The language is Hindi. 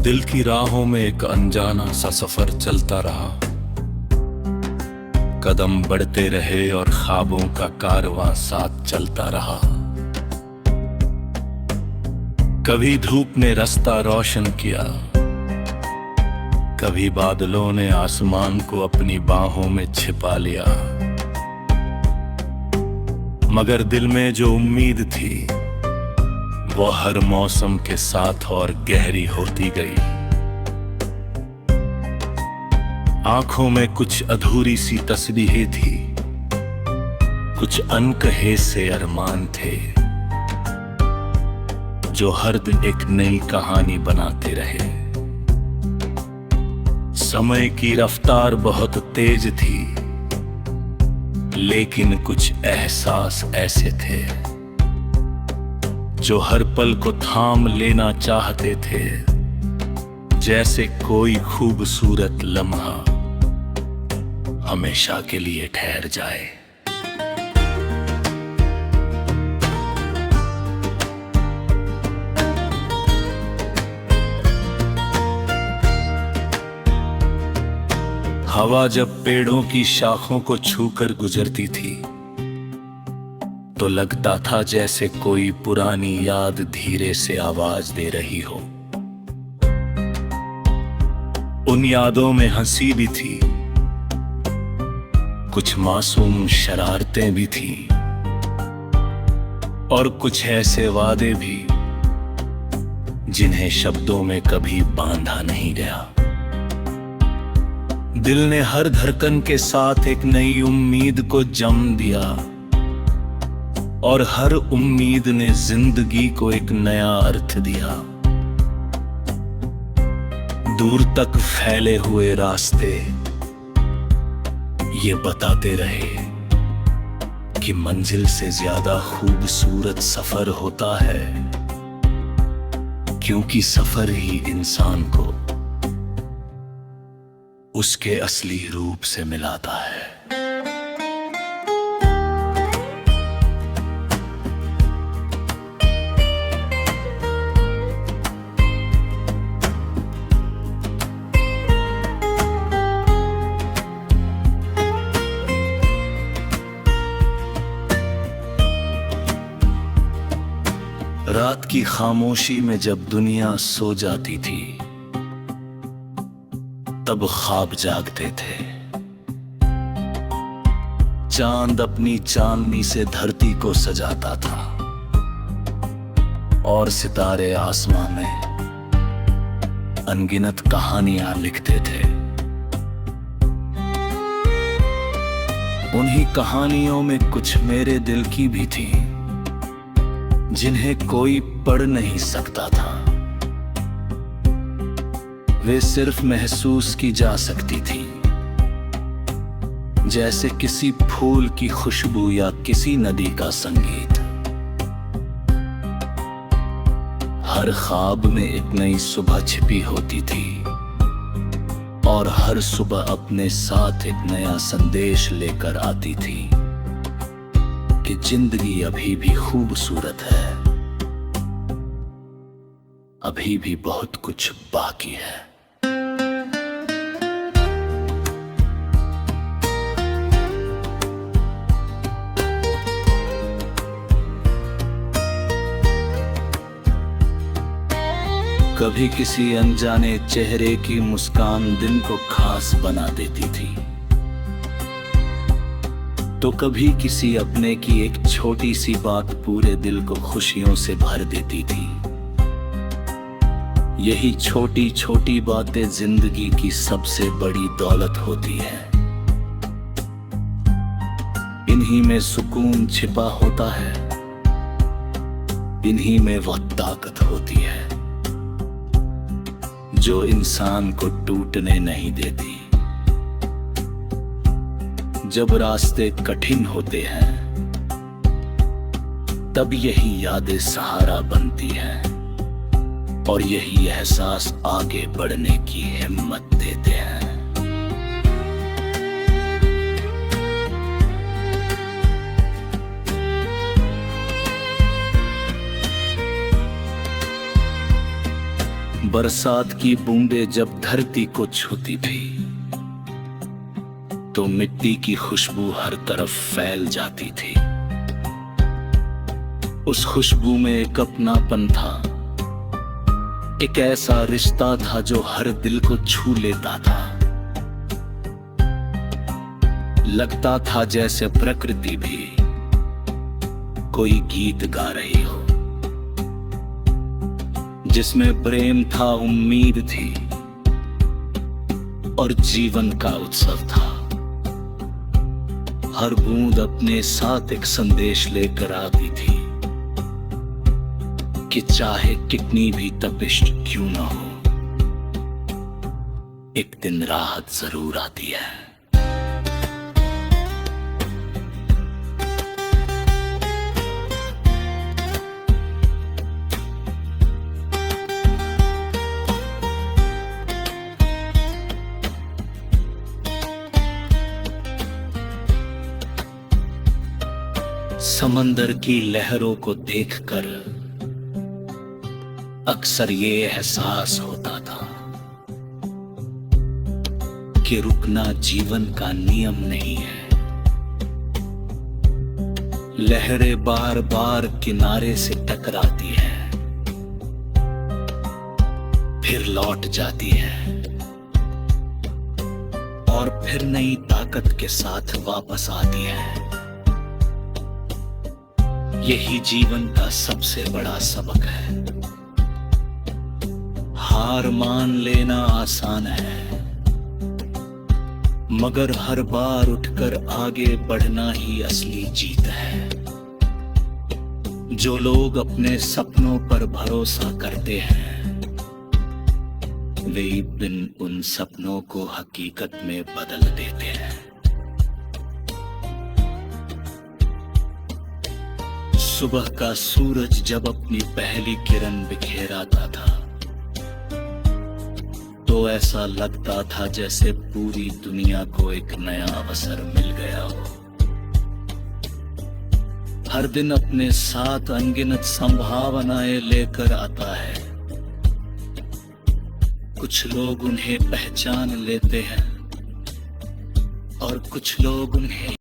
दिल की राहों में एक अनजाना सा सफर चलता रहा। कदम बढ़ते रहे और ख्वाबों का कारवां साथ चलता रहा। कभी धूप ने रास्ता रोशन किया, कभी बादलों ने आसमान को अपनी बाहों में छिपा लिया। मगर दिल में जो उम्मीद थी वो हर मौसम के साथ और गहरी होती गई। आंखों में कुछ अधूरी सी तस्बीहें थी, कुछ अनकहे से अरमान थे जो हर दिन एक नई कहानी बनाते रहे। समय की रफ्तार बहुत तेज थी, लेकिन कुछ एहसास ऐसे थे जो हर पल को थाम लेना चाहते थे, जैसे कोई खूबसूरत लम्हा हमेशा के लिए ठहर जाए। हवा जब पेड़ों की शाखों को छूकर गुजरती थी तो लगता था जैसे कोई पुरानी याद धीरे से आवाज दे रही हो। उन यादों में हंसी भी थी, कुछ मासूम शरारतें भी थी और कुछ ऐसे वादे भी जिन्हें शब्दों में कभी बांधा नहीं गया। दिल ने हर धड़कन के साथ एक नई उम्मीद को जन्म दिया और हर उम्मीद ने जिंदगी को एक नया अर्थ दिया। दूर तक फैले हुए रास्ते ये बताते रहे कि मंजिल से ज्यादा खूबसूरत सफर होता है, क्योंकि सफर ही इंसान को उसके असली रूप से मिलाता है। रात की खामोशी में जब दुनिया सो जाती थी तब ख्वाब जागते थे। चांद अपनी चांदनी से धरती को सजाता था और सितारे आसमां में अनगिनत कहानियां लिखते थे। उन्हीं कहानियों में कुछ मेरे दिल की भी थी, जिन्हें कोई पढ़ नहीं सकता था। वे सिर्फ महसूस की जा सकती थी, जैसे किसी फूल की खुशबू या किसी नदी का संगीत। हर ख्वाब में एक नई सुबह छिपी होती थी और हर सुबह अपने साथ एक नया संदेश लेकर आती थी कि जिंदगी अभी भी खूबसूरत है, अभी भी बहुत कुछ बाकी है। कभी किसी अनजाने चेहरे की मुस्कान दिन को खास बना देती थी, तो कभी किसी अपने की एक छोटी सी बात पूरे दिल को खुशियों से भर देती थी। यही छोटी छोटी बातें जिंदगी की सबसे बड़ी दौलत होती है। इन्हीं में सुकून छिपा होता है, इन्हीं में वह ताकत होती है जो इंसान को टूटने नहीं देती। जब रास्ते कठिन होते हैं तब यही यादें सहारा बनती हैं और यही एहसास आगे बढ़ने की हिम्मत देते हैं। बरसात की बूंदें जब धरती को छूती थी तो मिट्टी की खुशबू हर तरफ फैल जाती थी। उस खुशबू में एक अपनापन था, एक ऐसा रिश्ता था जो हर दिल को छू लेता था। लगता था जैसे प्रकृति भी कोई गीत गा रही हो, जिसमें प्रेम था, उम्मीद थी और जीवन का उत्सव था। हर बूंद अपने साथ एक संदेश लेकर आती थी कि चाहे कितनी भी तपिश क्यों ना हो, एक दिन राहत जरूर आती है। समंदर की लहरों को देखकर अक्सर ये एहसास होता था कि रुकना जीवन का नियम नहीं है। लहरें बार बार किनारे से टकराती हैं, फिर लौट जाती हैं और फिर नई ताकत के साथ वापस आती हैं। यही जीवन का सबसे बड़ा सबक है। हार मान लेना आसान है, मगर हर बार उठकर आगे बढ़ना ही असली जीत है। जो लोग अपने सपनों पर भरोसा करते हैं, वे एक दिन उन सपनों को हकीकत में बदल देते हैं। सुबह का सूरज जब अपनी पहली किरण बिखेराता था तो ऐसा लगता था जैसे पूरी दुनिया को एक नया अवसर मिल गया हो। हर दिन अपने साथ अनगिनत संभावनाएं लेकर आता है। कुछ लोग उन्हें पहचान लेते हैं और कुछ लोग उन्हें